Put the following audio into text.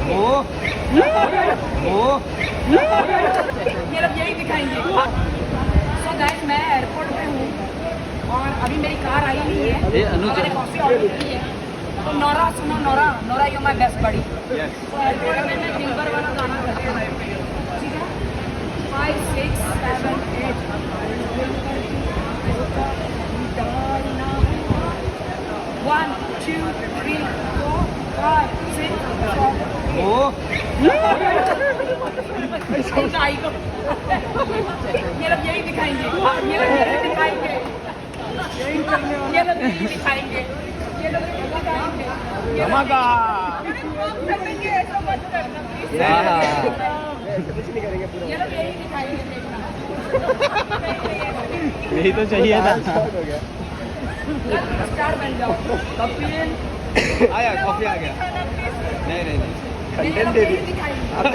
दिखाएंगे। ये लोग यही दिखाएंगे। सो गाइस मैं एयरपोर्ट पे हूँ और अभी मेरी कार आई नहीं है। मैंने कॉफी ऑर्डर की है। तो नोरा सुनो, Nora Nora you my best buddy. तो एयरपोर्ट में मैं दिलबर वाला गाना करती हूँ, ठीक है? 5 6 7 8 1 2 3 4 5 6 7 8 ये लोग यही दिखाएंगे। ये लोग यही दिखाएंगे। ये लोग यही दिखाएंगे। ये लोग यही दिखाएंगे। धमाका। करेंगे, ऐसा मत करना प्लीज। ये लोग यही दिखाएंगे, देखना। यही तो चाहिए था। स्टार बन जाओ। आया कॉफी आ गया। नहीं नहीं नहीं ये लोग यही दिखाएंगे।